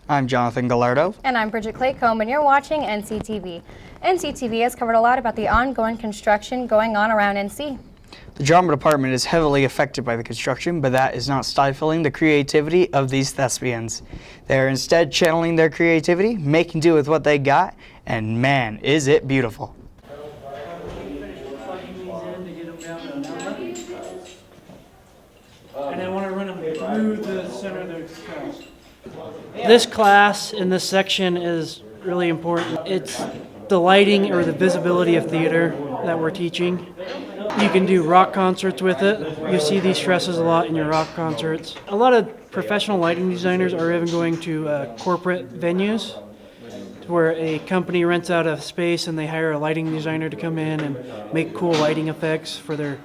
I'm Jonathan Gallardo. And I'm Bridget Claycomb, and you're watching NCTV. NCTV has covered a lot about the ongoing construction going on around NC. The drama department is heavily affected by the construction, but that is not stifling the creativity of these thespians. They are instead channeling their creativity, making do with what they got, and man, is it beautiful. And I want to run them through the center of the class. This class in this section is really important. It's the lighting or the visibility of theater that we're teaching. You can do rock concerts with it. You see these stresses a lot in your rock concerts. A lot of professional lighting designers are even going to corporate venues where a company rents out a space and they hire a lighting designer to come in and make cool lighting effects for their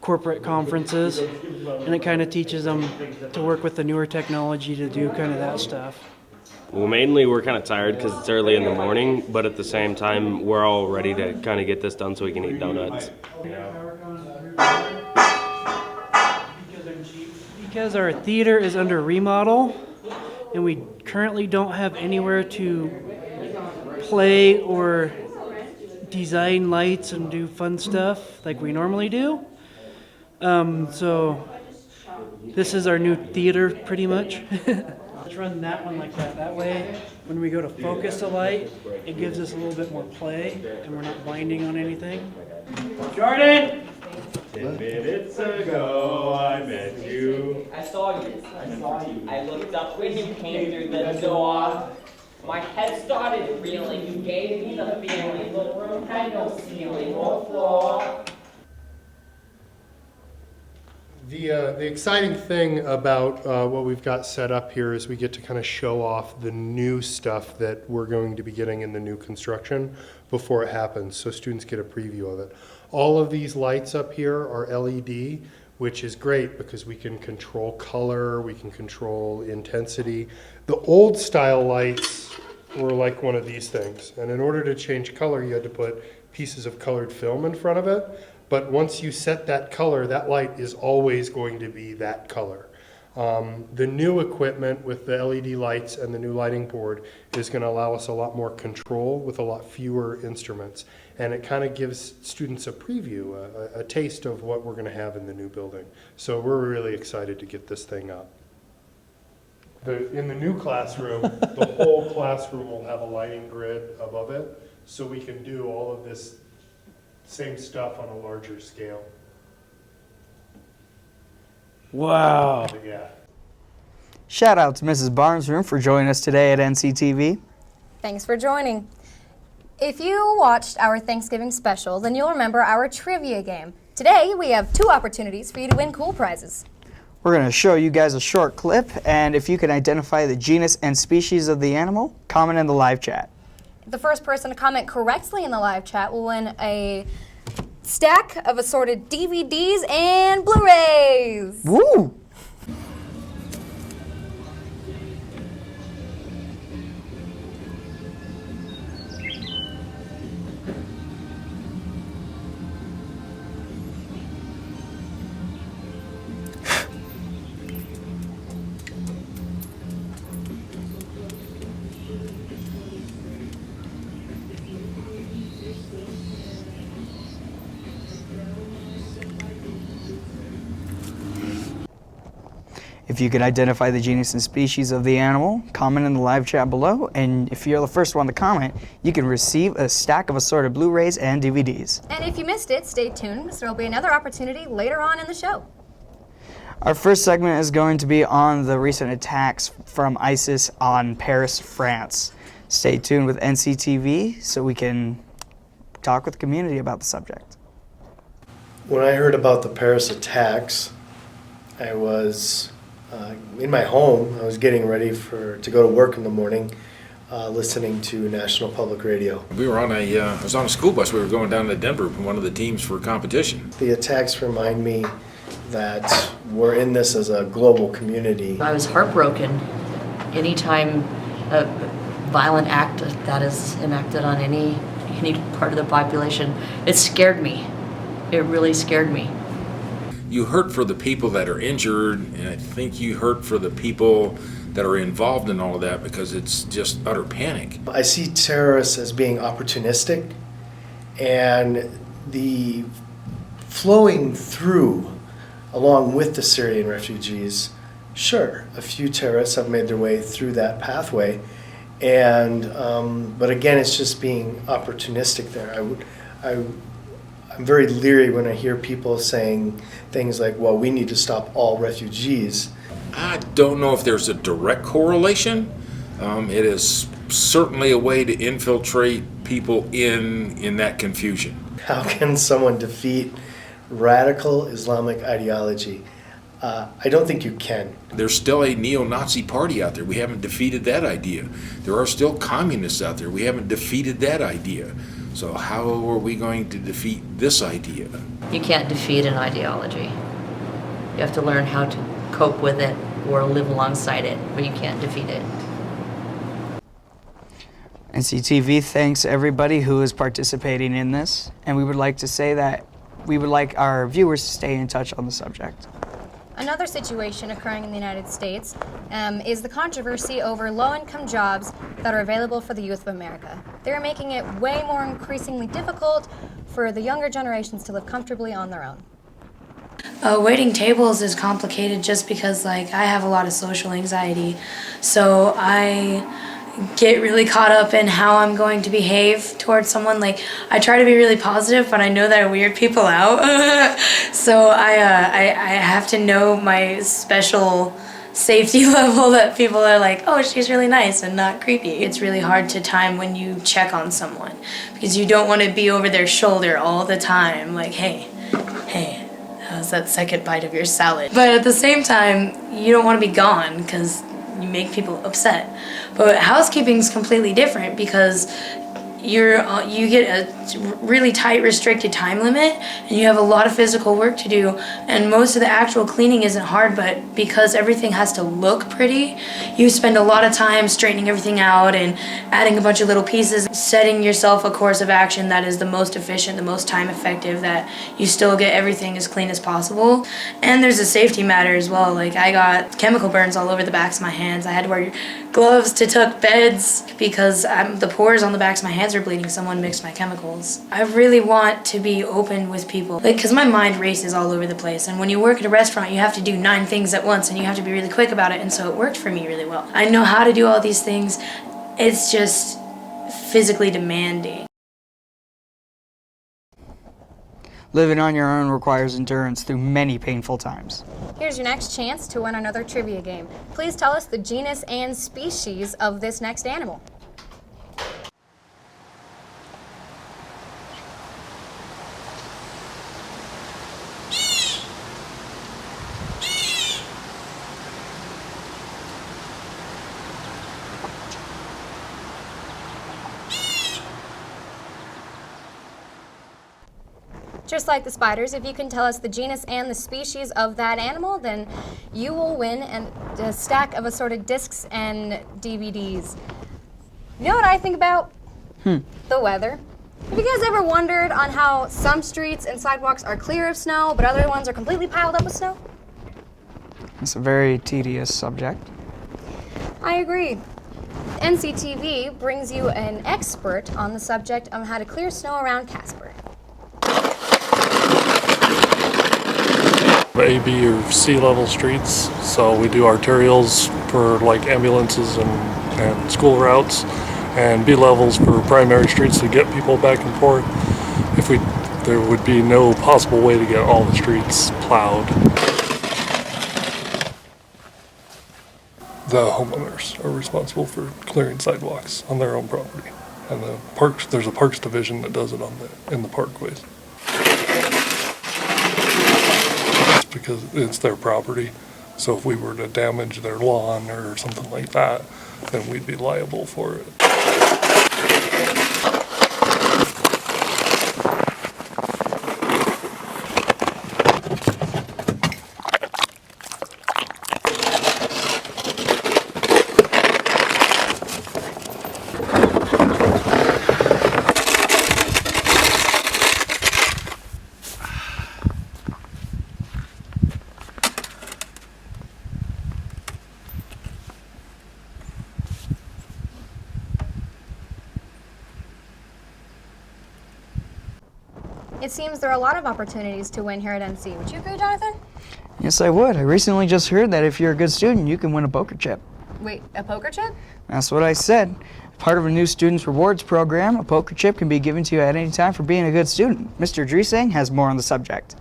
corporate conferences, and it kind of teaches them to work with the newer technology to do kind of that stuff. Well, mainly we're kind of tired because it's early in the morning, but at the same time we're all ready to kind of get this done so we can eat donuts. Because our theater is under remodel and we currently don't have anywhere to play or design lights and do fun stuff like we normally do. So this is our new theater pretty much. Let's run that one like that. That way, when we go to focus a light, it gives us a little bit more play and we're not blinding on anything. Jordan! 10 minutes ago, I met you. I saw you. I looked up when you came through the door. My head started reeling. You gave me the feeling the room had no ceiling or floor. The exciting thing about what we've got set up here is we get to kind of show off the new stuff that we're going to be getting in the new construction before it happens, so students get a preview of it. All of these lights up here are LED, which is great because we can control color, we can control intensity. The old style lights were like one of these things, and in order to change color you had to put pieces of colored film in front of it. But once you set that color, that light is always going to be that color. The new equipment with the LED lights and the new lighting board is going to allow us a lot more control with a lot fewer instruments. And it kind of gives students a preview, a taste of what we're going to have in the new building. So we're really excited to get this thing up. In the new classroom, the whole classroom will have a lighting grid above it, so we can do all of this same stuff on a larger scale. Wow. Yeah. Shout out to Mrs. Barnesroom for joining us today at NCTV. Thanks for joining. If you watched our Thanksgiving special, then you'll remember our trivia game. Today, we have 2 opportunities for you to win cool prizes. We're going to show you guys a short clip, and if you can identify the genus and species of the animal, comment in the live chat. The first person to comment correctly in the live chat will win a stack of assorted DVDs and Blu-rays. Woo! If you could identify the genus and species of the animal, comment in the live chat below, and if you're the first one to comment, you can receive a stack of assorted Blu-rays and DVDs. And if you missed it, stay tuned, because there will be another opportunity later on in the show. Our first segment is going to be on the recent attacks from ISIS on Paris, France. Stay tuned with NCTV so we can talk with the community about the subject. When I heard about the Paris attacks, I was in my home. I was getting ready to go to work in the morning, listening to National Public Radio. We were I was on a school bus. We were going down to Denver with one of the teams for competition. The attacks remind me that we're in this as a global community. I was heartbroken anytime a violent act that is enacted on any part of the population. It scared me. It really scared me. You hurt for the people that are injured, and I think you hurt for the people that are involved in all of that because it's just utter panic. I see terrorists as being opportunistic, and the flowing through along with the Syrian refugees, sure, a few terrorists have made their way through that pathway, and but again, it's just being opportunistic there. I'm very leery when I hear people saying things like, well, we need to stop all refugees. I don't know if there's a direct correlation. It is certainly a way to infiltrate people in that confusion. How can someone defeat radical Islamic ideology? I don't think you can. There's still a neo-Nazi party out there. We haven't defeated that idea. There are still communists out there. We haven't defeated that idea. So how are we going to defeat this idea? You can't defeat an ideology. You have to learn how to cope with it or live alongside it, but you can't defeat it. NCTV thanks everybody who is participating in this, and we would like to say that we would like our viewers to stay in touch on the subject. Another situation occurring in the United States is the controversy over low-income jobs that are available for the youth of America. They're making it way more increasingly difficult for the younger generations to live comfortably on their own. Waiting tables is complicated just because, I have a lot of social anxiety, so I get really caught up in how I'm going to behave towards someone. I try to be really positive, but I know that I weird people out. So I have to know my special safety level that people are like, oh, she's really nice and not creepy. It's really hard to time when you check on someone because you don't want to be over their shoulder all the time. Hey, how's that second bite of your salad? But at the same time, you don't want to be gone because you make people upset. But housekeeping is completely different because you get a really tight restricted time limit and you have a lot of physical work to do, and most of the actual cleaning isn't hard, but because everything has to look pretty, you spend a lot of time straightening everything out and adding a bunch of little pieces, setting yourself a course of action that is the most efficient, the most time effective, that you still get everything as clean as possible. And there's a safety matter as well. I got chemical burns all over the backs of my hands. I had to wear gloves to tuck beds because the pores on the backs of my hands are bleeding. Someone mixed my chemicals. I really want to be open with people, because my mind races all over the place, and when you work at a restaurant you have to do 9 things at once and you have to be really quick about it, and so it worked for me really well. I know how to do all these things. It's just physically demanding. Living on your own requires endurance through many painful times. Here's your next chance to win another trivia game. Please tell us the genus and species of this next animal. Just like the spiders, if you can tell us the genus and the species of that animal, then you will win a stack of assorted discs and DVDs. You know what I think about? The weather. Have you guys ever wondered on how some streets and sidewalks are clear of snow, but other ones are completely piled up with snow? It's a very tedious subject. I agree. NCTV brings you an expert on the subject on how to clear snow around Casper. A, B, or C level streets, so we do arterials for ambulances and school routes, and B levels for primary streets to get people back and forth. There would be no possible way to get all the streets plowed. The homeowners are responsible for clearing sidewalks on their own property, and there's a parks division that does it in the parkways. Because it's their property, so if we were to damage their lawn or something like that, then we'd be liable for it. it seems there are a lot of opportunities to win here at NC. Would you agree, Jonathan? Yes, I would. I recently just heard that if you're a good student, you can win a poker chip. Wait, a poker chip? That's what I said. Part of a new Students Rewards program, a poker chip can be given to you at any time for being a good student. Mr. Dresang has more on the subject.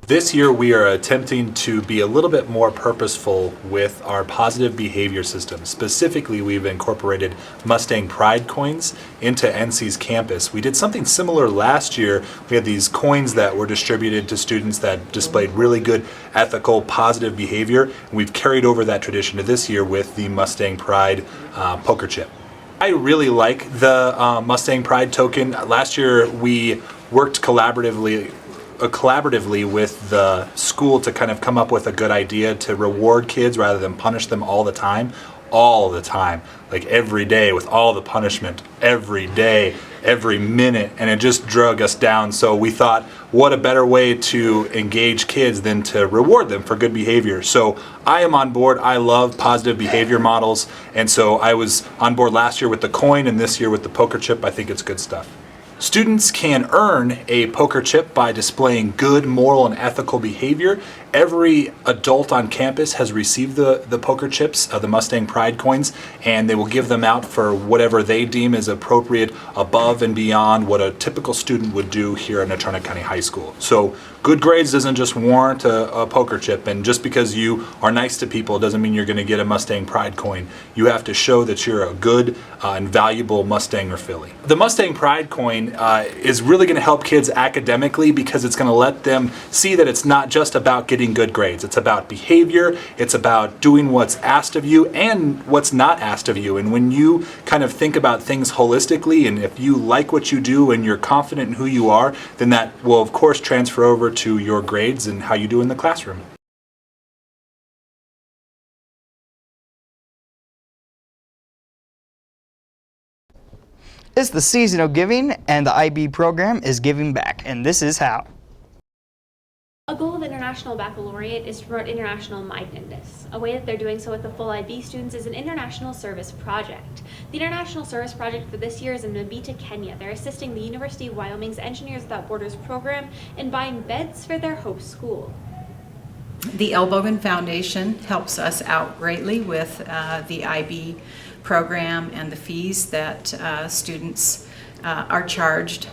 This year we are attempting to be a little bit more purposeful with our positive behavior system. Specifically, we've incorporated Mustang Pride coins into NC's campus. We did something similar last year. We had these coins that were distributed to students that displayed really good ethical, positive behavior. And we've carried over that tradition to this year with the Mustang Pride poker chip. I really like the Mustang Pride token. Last year we worked collaboratively with the school to kind of come up with a good idea to reward kids rather than punish them all the time, like every day with all the punishment, every day, every minute, and it just drug us down. So we thought, what a better way to engage kids than to reward them for good behavior. So I am on board. I love positive behavior models, and so I was on board last year with the coin and this year with the poker chip. I think it's good stuff. Students can earn a poker chip by displaying good moral and ethical behavior. Every adult on campus has received the poker chips, the Mustang Pride coins, and they will give them out for whatever they deem is appropriate above and beyond what a typical student would do here at Natrona County High School. So good grades doesn't just warrant a poker chip, and just because you are nice to people doesn't mean you're going to get a Mustang Pride coin. You have to show that you're a good and valuable Mustang or filly. The Mustang Pride coin is really going to help kids academically because it's going to let them see that it's not just about getting good grades. It's about behavior, it's about doing what's asked of you and what's not asked of you. And when you kind of think about things holistically, and if you like what you do and you're confident in who you are, then that will of course transfer over to your grades and how you do in the classroom. It's the season of giving, and the IB program is giving back, and this is how. A goal of International Baccalaureate is to promote international mindedness. A way that they're doing so with the full IB students is an international service project. The international service project for this year is in Mbita, Kenya. They're assisting the University of Wyoming's Engineers Without Borders program in buying beds for their host school. The Elbogen Foundation helps us out greatly with the IB program and the fees that students are charged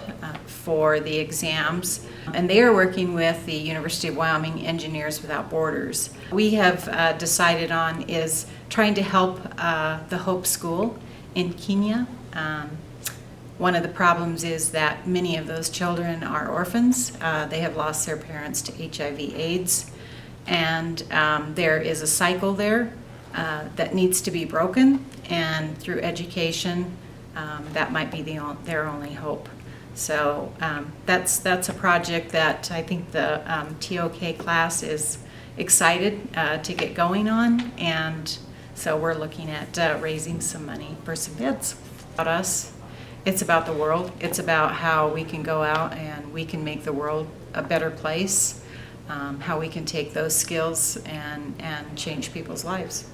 for the exams. And they are working with the University of Wyoming Engineers Without Borders. We have decided on is trying to help the Hope School in Kenya. One of the problems is that many of those children are orphans. They have lost their parents to HIV/AIDS, and there is a cycle there that needs to be broken, and through education, that might be their only hope. So that's a project that I think the TOK class is excited to get going on, and so we're looking at raising some money for some beds. About us, it's about the world. It's about how we can go out and we can make the world a better place, how we can take those skills and change people's lives.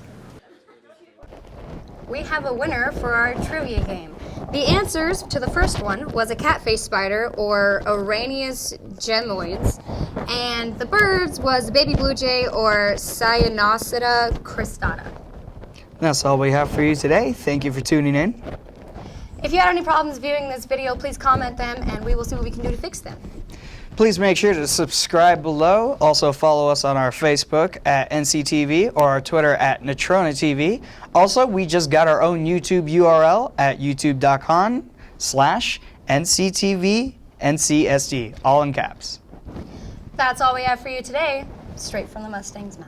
We have a winner for our trivia game. The answers to the first one was a catface spider, or Oranius gemoides, and the birds was baby blue jay, or Cyanocida cristata. That's all we have for you today. Thank you for tuning in. If you had any problems viewing this video, please comment them and we will see what we can do to fix them. Please make sure to subscribe below. Also follow us on our Facebook at NCTV or our Twitter at Natrona TV. Also, we just got our own YouTube URL at youtube.com/NCTV NCSD, all in caps. That's all we have for you today, straight from the Mustang's mouth.